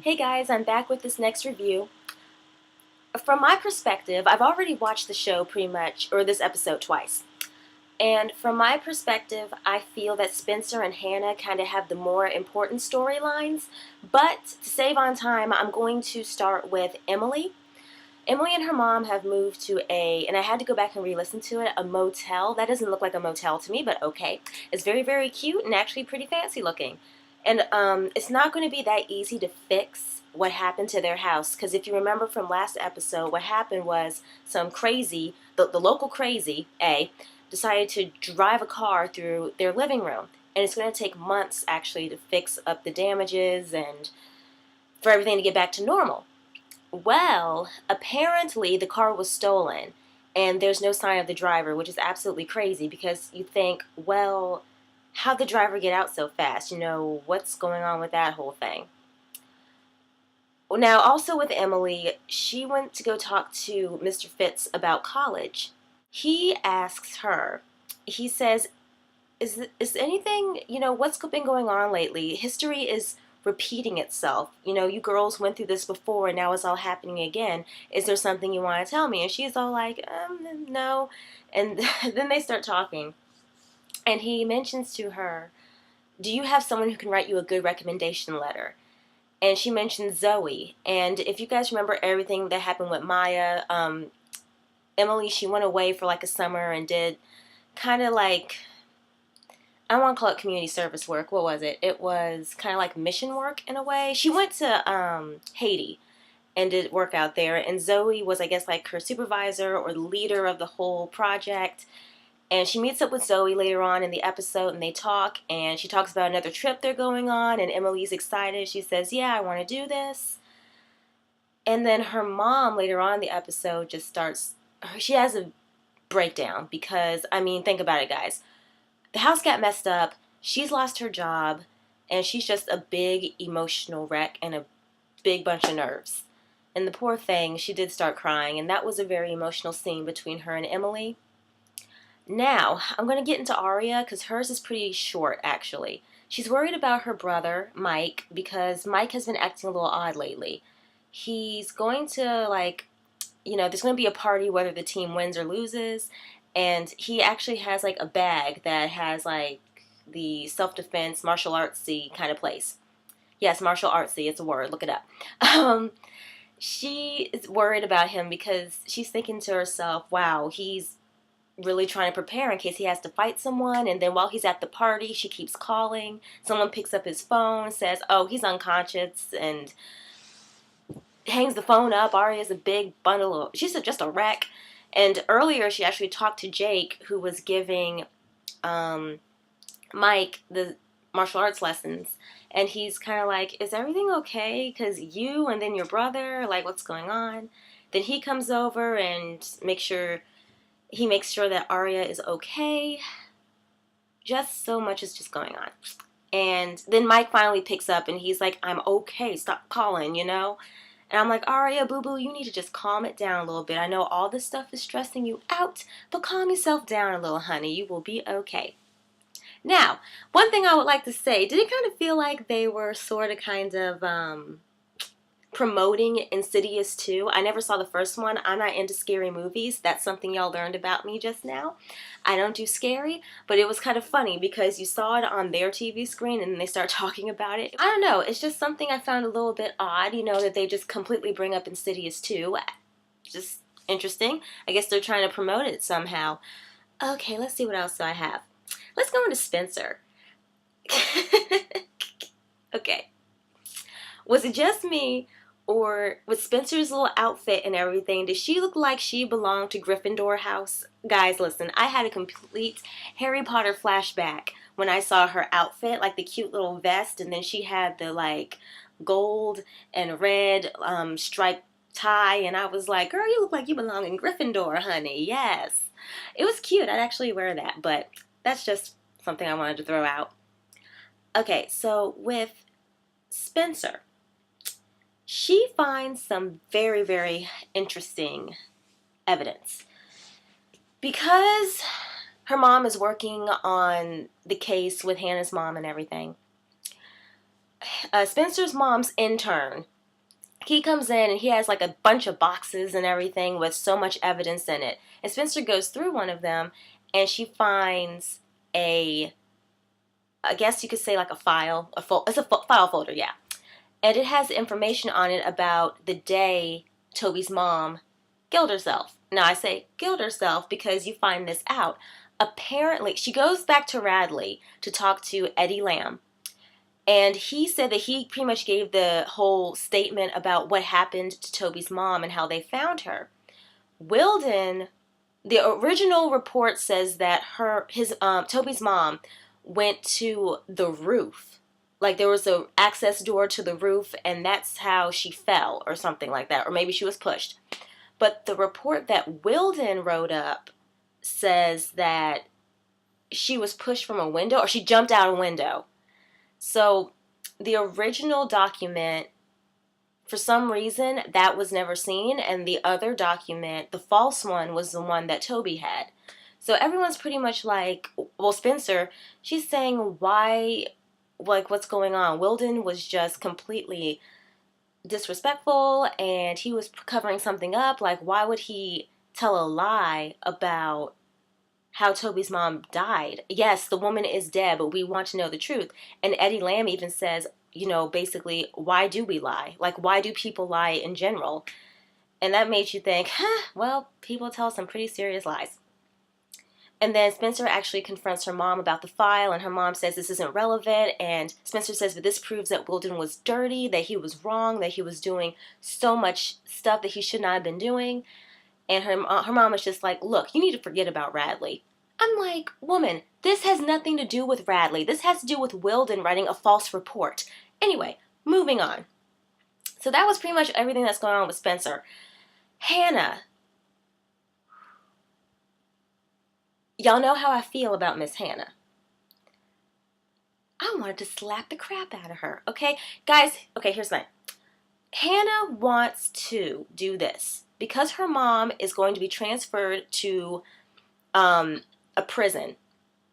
Hey guys, I'm back with this next review. From my perspective, I've already watched the show pretty much, or this episode twice. And from my perspective, I feel that Spencer and Hannah kind of have the more important storylines. But to save on time, I'm going to start with Emily. Emily and her mom have moved to and I had to go back and re-listen to it, a motel. That doesn't look like a motel to me, but okay. It's very, very cute and actually pretty fancy looking. And it's not going to be that easy to fix what happened to their house. Because if you remember from last episode, what happened was some crazy, the local crazy, decided to drive a car through their living room. And it's going to take months actually to fix up the damages and for everything to get back to normal. Well, apparently the car was stolen and there's no sign of the driver, which is absolutely crazy because you think, well, how'd the driver get out so fast? What's going on with that whole thing? Now, also with Emily, she went to go talk to Mr. Fitz about college. He asks her, he says, is anything, what's been going on lately? History is repeating itself. You girls went through this before and now it's all happening again. Is there something you want to tell me? And she's all like, no. And then they start talking. And he mentions to her, do you have someone who can write you a good recommendation letter? And she mentions Zoe. And if you guys remember everything that happened with Maya, Emily, she went away for like a summer and did kind of like, I don't want to call it community service work. What was it? It was kind of like mission work in a way. She went to Haiti and did work out there. And Zoe was, I guess, like her supervisor or the leader of the whole project. And she meets up with Zoe later on in the episode and they talk. And she talks about another trip they're going on. And Emily's excited. She says, yeah, I want to do this. And then her mom later on in the episode just starts, she has a breakdown because, I mean, think about it, guys. The house got messed up, she's lost her job, and she's just a big emotional wreck and a big bunch of nerves. And the poor thing, she did start crying, and that was a very emotional scene between her and Emily. Now, I'm going to get into Aria because hers is pretty short, actually. She's worried about her brother, Mike, because Mike has been acting a little odd lately. He's going to, there's going to be a party whether the team wins or loses, and he actually has like a bag that has like the self-defense martial artsy kind of place. Yes, martial artsy, it's a word, look it up. um, she is worried about him because she's thinking to herself, wow, he's really trying to prepare in case he has to fight someone. And then while he's at the party, she keeps calling, someone picks up his phone, says, oh, he's unconscious, and hangs the phone up. Aria's a big bundle of, she's just a wreck. And earlier she actually talked to Jake, who was giving Mike the martial arts lessons. And he's kind of like, is everything okay? Because you and then your brother, like, what's going on? Then he comes over and makes sure that Aria is okay. Just so much is just going on. And then Mike finally picks up and he's like, I'm okay, stop calling. And I'm like, Aria, boo-boo, you need to just calm it down a little bit. I know all this stuff is stressing you out, but calm yourself down a little, honey. You will be okay. Now, one thing I would like to say, did it kind of feel like they were sort of kind of promoting Insidious 2? I never saw the first one. I'm not into scary movies. That's something y'all learned about me just now. I don't do scary, but it was kind of funny because you saw it on their TV screen and then they start talking about it. I don't know, it's just something I found a little bit odd, that they just completely bring up Insidious 2. Just interesting. I guess they're trying to promote it somehow. Okay, let's see what else I have. Let's go into Spencer. Okay. Was it just me, or with Spencer's little outfit and everything, did she look like she belonged to Gryffindor house? Guys, listen, I had a complete Harry Potter flashback when I saw her outfit, like the cute little vest, and then she had the like gold and red striped tie, and I was like, girl, you look like you belong in Gryffindor, honey. Yes. It was cute. I'd actually wear that, but that's just something I wanted to throw out. Okay, so with Spencer, she finds some very, very interesting evidence. Because her mom is working on the case with Hannah's mom and everything, Spencer's mom's intern, he comes in and he has like a bunch of boxes and everything with so much evidence in it. And Spencer goes through one of them and she finds I guess you could say like a file, it's a file folder, yeah. And it has information on it about the day Toby's mom killed herself. Now I say killed herself because you find this out. Apparently, she goes back to Radley to talk to Eddie Lamb. And he said that he pretty much gave the whole statement about what happened to Toby's mom and how they found her. Wilden, the original report says that Toby's mom went to the roof. Like there was a access door to the roof and that's how she fell or something like that. Or maybe she was pushed. But the report that Wilden wrote up says that she was pushed from a window or she jumped out a window. So the original document, for some reason, that was never seen. And the other document, the false one, was the one that Toby had. So everyone's pretty much like, well, Spencer, she's saying why, like, what's going on? Wilden was just completely disrespectful and he was covering something up. Like, why would he tell a lie about how Toby's mom died? Yes, the woman is dead, but we want to know the truth. And Eddie Lamb even says, basically, why do we lie? Like, why do people lie in general? And that made you think, well, people tell some pretty serious lies. And then Spencer actually confronts her mom about the file, and her mom says this isn't relevant, and Spencer says that this proves that Wilden was dirty, that he was wrong, that he was doing so much stuff that he should not have been doing. And her mom is just like, look, you need to forget about Radley. I'm like, woman, this has nothing to do with Radley. This has to do with Wilden writing a false report. Anyway, moving on. So that was pretty much everything that's going on with Spencer. Hannah. Y'all know how I feel about Miss Hannah. I wanted to slap the crap out of her, okay? Guys, okay, here's the thing. Hannah wants to do this because her mom is going to be transferred to a prison,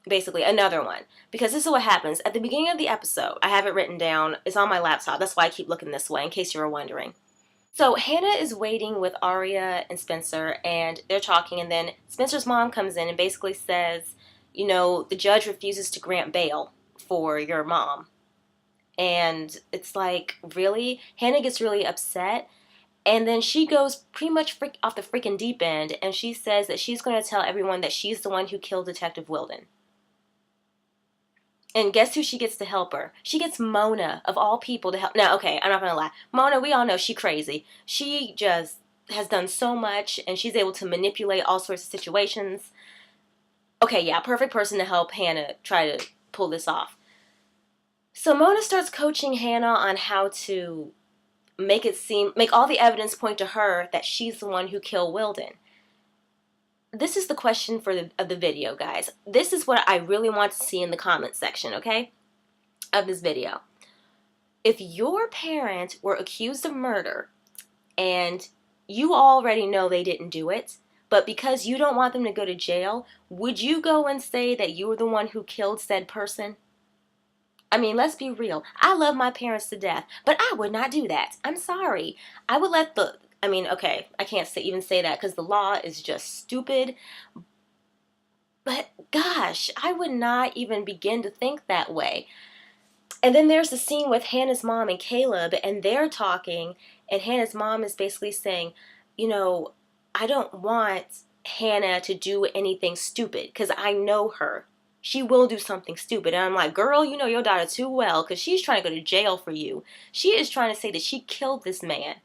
basically, another one. Because this is what happens. At the beginning of the episode, I have it written down. It's on my laptop. That's why I keep looking this way, in case you were wondering. So Hannah is waiting with Arya and Spencer, and they're talking, and then Spencer's mom comes in and basically says, the judge refuses to grant bail for your mom. And it's like, really? Hannah gets really upset. And then she goes pretty much off the freaking deep end, and she says that she's going to tell everyone that she's the one who killed Detective Wilden. And guess who she gets to help her? She gets Mona, of all people, to help. Now, okay, I'm not going to lie. Mona, we all know she's crazy. She just has done so much, and she's able to manipulate all sorts of situations. Okay, yeah, perfect person to help Hannah try to pull this off. So Mona starts coaching Hannah on how to make all the evidence point to her that she's the one who killed Wilden. This is the question of the video, guys. This is what I really want to see in the comment section, okay, of this video. If your parent were accused of murder and you already know they didn't do it, but because you don't want them to go to jail, would you go and say that you were the one who killed said person? I mean, let's be real. I love my parents to death, but I would not do that. I'm sorry. I would let okay, I can't even say that because the law is just stupid. But gosh, I would not even begin to think that way. And then there's the scene with Hannah's mom and Caleb, and they're talking, and Hannah's mom is basically saying, I don't want Hannah to do anything stupid because I know her. She will do something stupid. And I'm like, girl, you know your daughter too well because she's trying to go to jail for you. She is trying to say that she killed this man.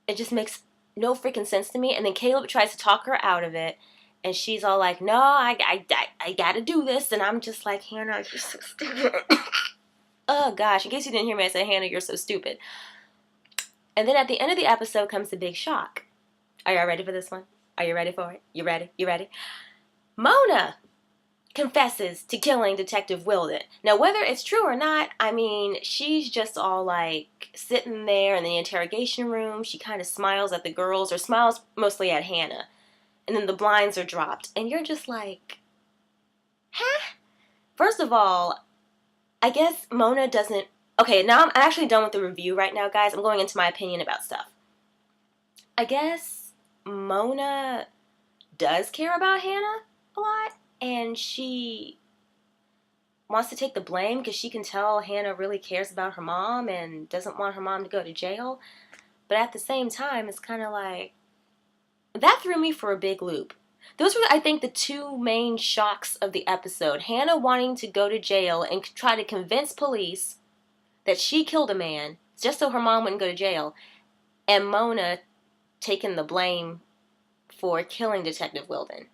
It just makes no freaking sense to me. And then Caleb tries to talk her out of it. And she's all like, no, I got to do this. And I'm just like, Hannah, you're so stupid. Oh, gosh. In case you didn't hear me, I said, Hannah, you're so stupid. And then at the end of the episode comes the big shock. Are y'all ready for this one? Are you ready for it? You ready? You ready? Mona confesses to killing Detective Wilden. Now, whether it's true or not, I mean, she's just all like sitting there in the interrogation room. She kind of smiles at the girls, or smiles mostly at Hannah. And then the blinds are dropped. And you're just like, huh? First of all, I guess Mona doesn't. Okay, now I'm actually done with the review right now, guys. I'm going into my opinion about stuff. I guess Mona does care about Hannah a lot, and she wants to take the blame because she can tell Hannah really cares about her mom and doesn't want her mom to go to jail. But at the same time, it's kind of like, that threw me for a big loop. Those were, I think, the two main shocks of the episode. Hannah wanting to go to jail and try to convince police that she killed a man just so her mom wouldn't go to jail, and Mona taking the blame for killing Detective Wilden.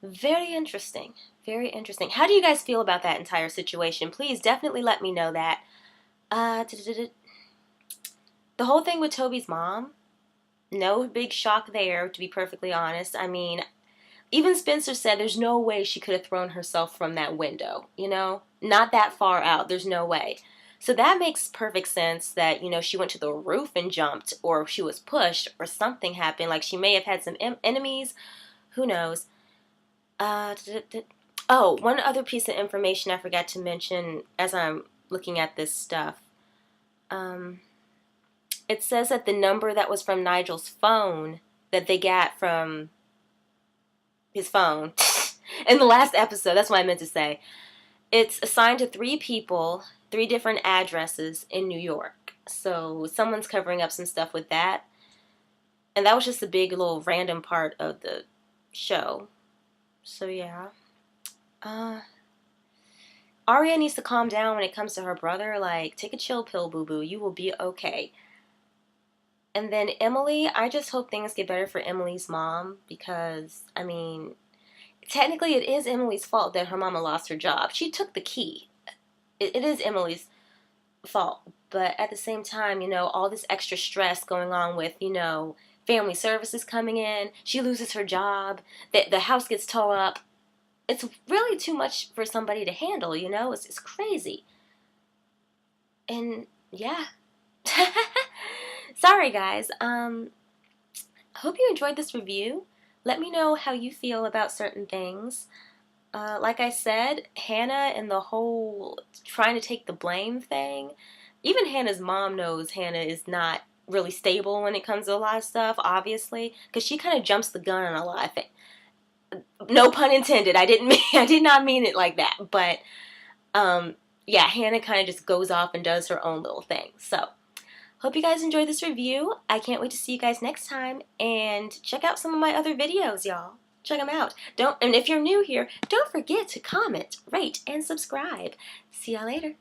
Very interesting. Very interesting. How do you guys feel about that entire situation? Please definitely let me know that. The whole thing with Toby's mom, no big shock there, to be perfectly honest. I mean, even Spencer said there's no way she could have thrown herself from that window, you know? Not that far out. There's no way. So that makes perfect sense that, you know, she went to the roof and jumped, or she was pushed, or something happened. Like, she may have had some enemies. Who knows? Oh, one other piece of information I forgot to mention as I'm looking at this stuff. It says that the number that was from Nigel's phone that they got from his phone in the last episode, that's what I meant to say. It's assigned to 3 people, 3 different addresses in New York. So someone's covering up some stuff with that. And that was just a big little random part of the show. So yeah. Arya needs to calm down when it comes to her brother. Like, take a chill pill, boo-boo. You will be okay. And then Emily, I just hope things get better for Emily's mom because, I mean, technically it is Emily's fault that her mama lost her job. She took the key. It is Emily's fault. But at the same time, you know, all this extra stress going on with, you know, family services coming in. She loses her job. The house gets tore up. It's really too much for somebody to handle, you know? It's crazy. And, yeah. Sorry, guys. Hope you enjoyed this review. Let me know how you feel about certain things. Like I said, Hannah and the whole trying to take the blame thing, even Hannah's mom knows Hannah is not really stable when it comes to a lot of stuff, obviously, because she kind of jumps the gun on a lot of things. No pun intended. I did not mean it like that. But yeah, Hannah kind of just goes off and does her own little thing. So, hope you guys enjoyed this review. I can't wait to see you guys next time. And check out some of my other videos, y'all. Check them out. And if you're new here, don't forget to comment, rate, and subscribe. See y'all later.